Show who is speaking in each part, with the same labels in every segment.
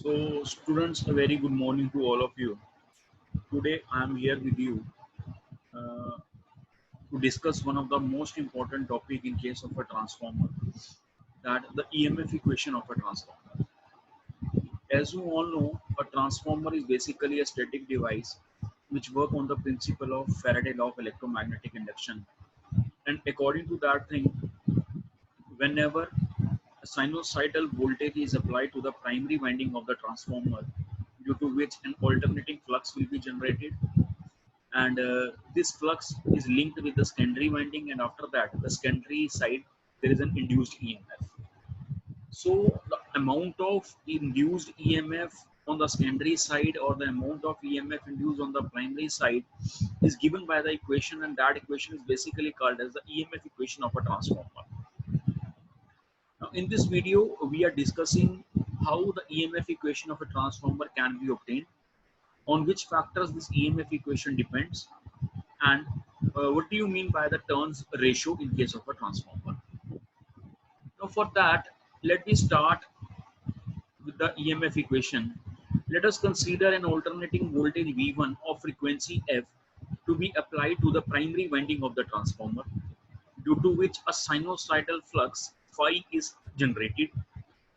Speaker 1: So, students, a very good morning to all of you. Today, I am here with you uh, to discuss one of the most important topic in case of a transformer, that the EMF equation of a transformer. As you all know, a transformer is basically a static device which work on the principle of Faraday law of electromagnetic induction. And according to that thing, whenever a sinusoidal voltage is applied to the primary winding of the transformer, due to which an alternating flux will be generated, and this flux is linked with the secondary winding, and after that the secondary side there is an induced EMF. So the amount of induced EMF on the secondary side or the amount of EMF induced on the primary side is given by the equation, and that equation is basically called as the EMF equation of a transformer. Now in this video we are discussing how the EMF equation of a transformer can be obtained, on which factors this EMF equation depends, and what do you mean by the turns ratio in case of a transformer. Now for that, let me start with the EMF equation. Let us consider an alternating voltage V1 of frequency F to be applied to the primary winding of the transformer, due to which a sinusoidal flux phi is generated,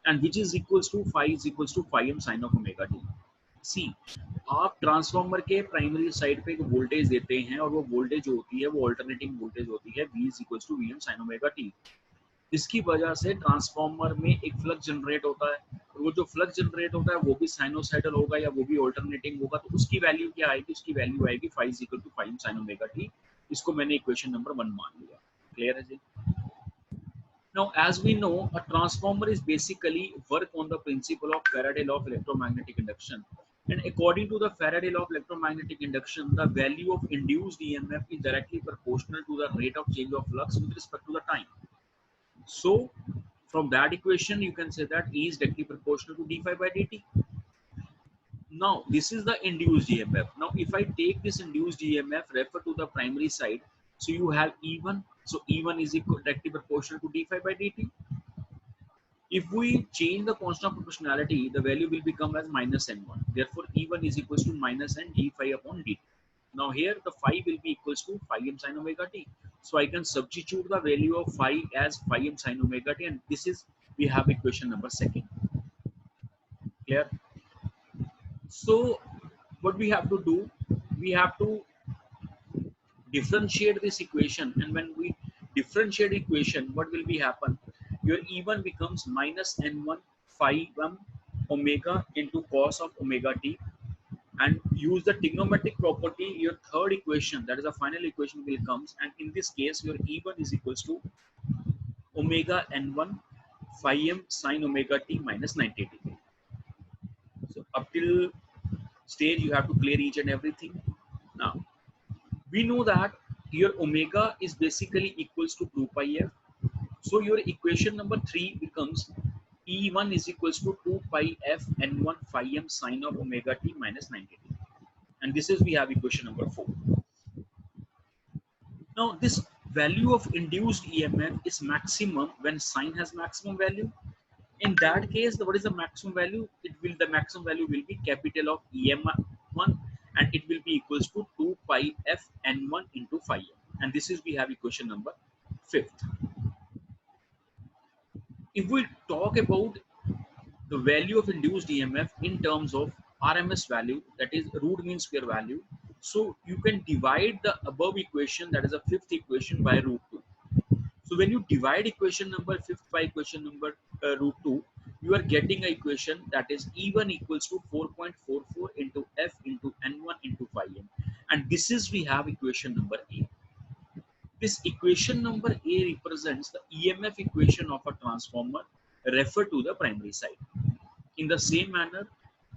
Speaker 1: and which is equals to phi is equals to phi m sin of omega t. सी, आप transformer के primary side पे एक voltage देते हैं और वो voltage जो होती है वो अल्टरनेटिंग वोल्टेज होती है V is equals to V M sine omega T. इसकी वजह से ट्रांसफार्मर में एक फ्लक्स जनरेट होता है, और वो जो फ्लक्स जनरेट होता है वो भी साइनोसाइडल होगा या वो भी अल्टरनेटिंग होगा, तो उसकी वैल्यू क्या आएगी? उसकी वैल्यू आएगी five is equal to five sine omega T. इसको मैंने इक्वेशन नंबर 1 मान लिया। क्लियर है जी? Now, as we know, a transformer is basically work on the principle of Faraday law of electromagnetic induction. And according to the Faraday law of electromagnetic induction, the value of induced EMF is directly proportional to the rate of change of flux with respect to the time. So, from that equation, you can say that E is directly proportional to d phi by dt. Now, this is the induced EMF. Now, if I take this induced EMF, refer to the primary side, so you have E1. So, E1 is equal directly proportional to d phi by dt. If we change the constant proportionality, the value will become as minus n1. Therefore, E1 is equals to minus n d phi upon dt. Now, here the phi will be equals to phi m sin omega t. So, I can substitute the value of phi as phi m sin omega t, and this is, we have equation number 2. Clear? So, what we have to do, we have to differentiate this equation, and when we differentiate equation, what will be happen? Your E1 becomes minus n1 phi m omega into cos of omega t, and use the trigonometric property. Your third equation, that is the final equation, will comes, and in this case your E1 is equals to omega n1 phi m sin omega t minus 90 degree. So up till stage you have to clear each and everything. Now we know that your omega is basically equals to 2 pi f. So your equation number 3 becomes E1 is equals to 2 pi f n1 phi m sin of omega t minus 90 degree. And this is, we have equation number 4. Now this value of induced EMF is maximum when sine has maximum value. In that case, what is the maximum value? The maximum value will be capital of EM1, and it will be equals to 2 pi f n1 into phi m. And this is, we have equation number 5. If we talk about the value of induced EMF in terms of RMS value, that is root mean square value, so you can divide the above equation, that is the 5th equation, by root 2. So when you divide equation number 5 by equation number root 2, you are getting an equation that is E1 equals to 4.44 into F into N1 into phi m. And this is, we have equation number A. This equation number A represents the EMF equation of a transformer referred to the primary side. In the same manner,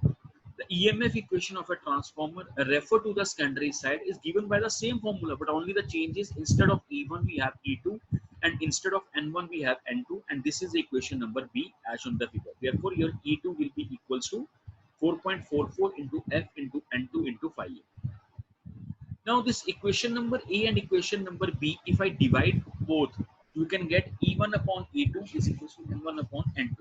Speaker 1: the EMF equation of a transformer referred to the secondary side is given by the same formula, but only the change is, instead of E1 we have E2, and instead of N1 we have N2, and this is the equation number B as on the figure. Therefore, your E2 will be equals to 4.44 into F into N2 into phi m. Now this equation number A and equation number B, if I divide both, you can get E1 upon E2 is equals to N1 upon N2.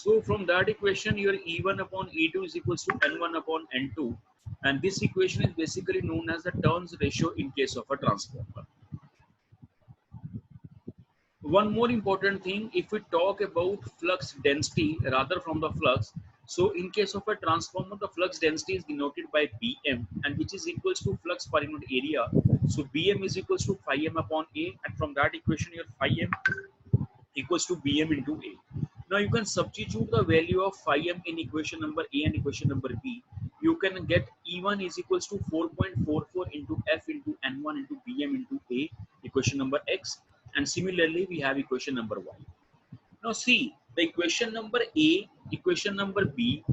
Speaker 1: So from that equation, your E1 upon E2 is equals to N1 upon N2. And this equation is basically known as the turns ratio in case of a transformer. One more important thing, if we talk about flux density rather from the flux, so in case of a transformer, the flux density is denoted by Bm, and which is equals to flux per unit area. So Bm is equals to phi m upon A, and from that equation, your phi m equals to Bm into A. Now you can substitute the value of phi m in equation number A and equation number B. You can get E1 is equals to 4.44 into F into N1 into Bm into A, equation number X. And similarly, we have equation number Y. Now see, the equation number A, equation number B,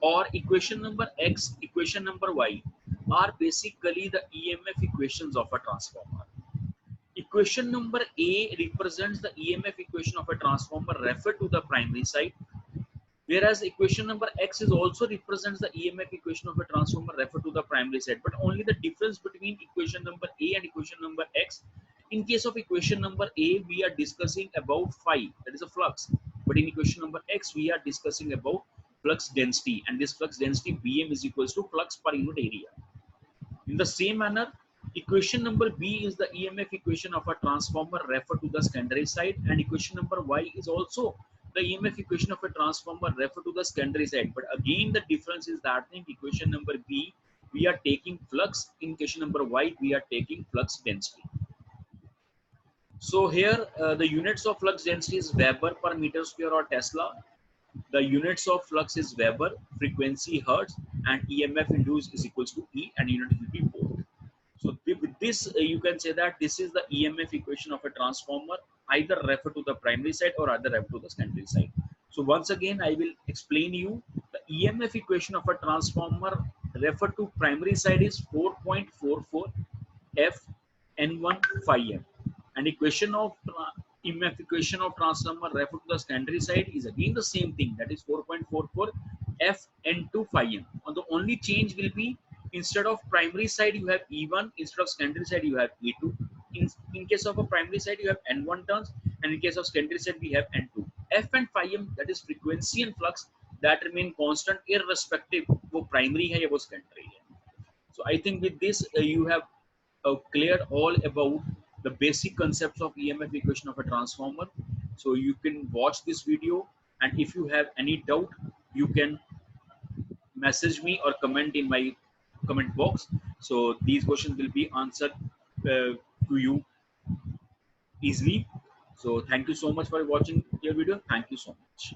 Speaker 1: or equation number X, equation number Y are basically the EMF equations of a transformer. Equation number A represents the EMF equation of a transformer referred to the primary side, whereas equation number X is also represents the EMF equation of a transformer referred to the primary side, but only the difference between equation number A and equation number X. In case of equation number A, we are discussing about phi, that is a flux, but in equation number X, we are discussing about flux density, and this flux density Bm is equals to flux per unit area. In the same manner, equation number B is the EMF equation of a transformer referred to the secondary side, and equation number Y is also the EMF equation of a transformer referred to the secondary side. But again, the difference is that in equation number B, we are taking flux. In equation number Y, we are taking flux density. So here, the units of flux density is Weber per meter square or Tesla. The units of flux is Weber, frequency Hertz, and EMF induced is equals to E, and unit will be volt. So with this, you can say that this is the EMF equation of a transformer, either refer to the primary side or either refer to the secondary side. So once again, I will explain you the EMF equation of a transformer refer to primary side is 4.44 F N1 phi m, and equation of EMF equation of transformer refer to the secondary side is again the same thing, that is 4.44 F N2 phi m. And the only change will be, instead of primary side you have E1, instead of secondary side you have E2. In case of a primary side you have N1 turns, and in case of secondary side we have N2. F and phi m, that is frequency and flux, that remain constant irrespective वो primary है या वो secondary है. So I think with this you have cleared all about the basic concepts of EMF equation of a transformer. So you can watch this video, and if you have any doubt, you can message me or comment in my comment box. So these questions will be answered to you easily. So thank you so much for watching your video. Thank you so much.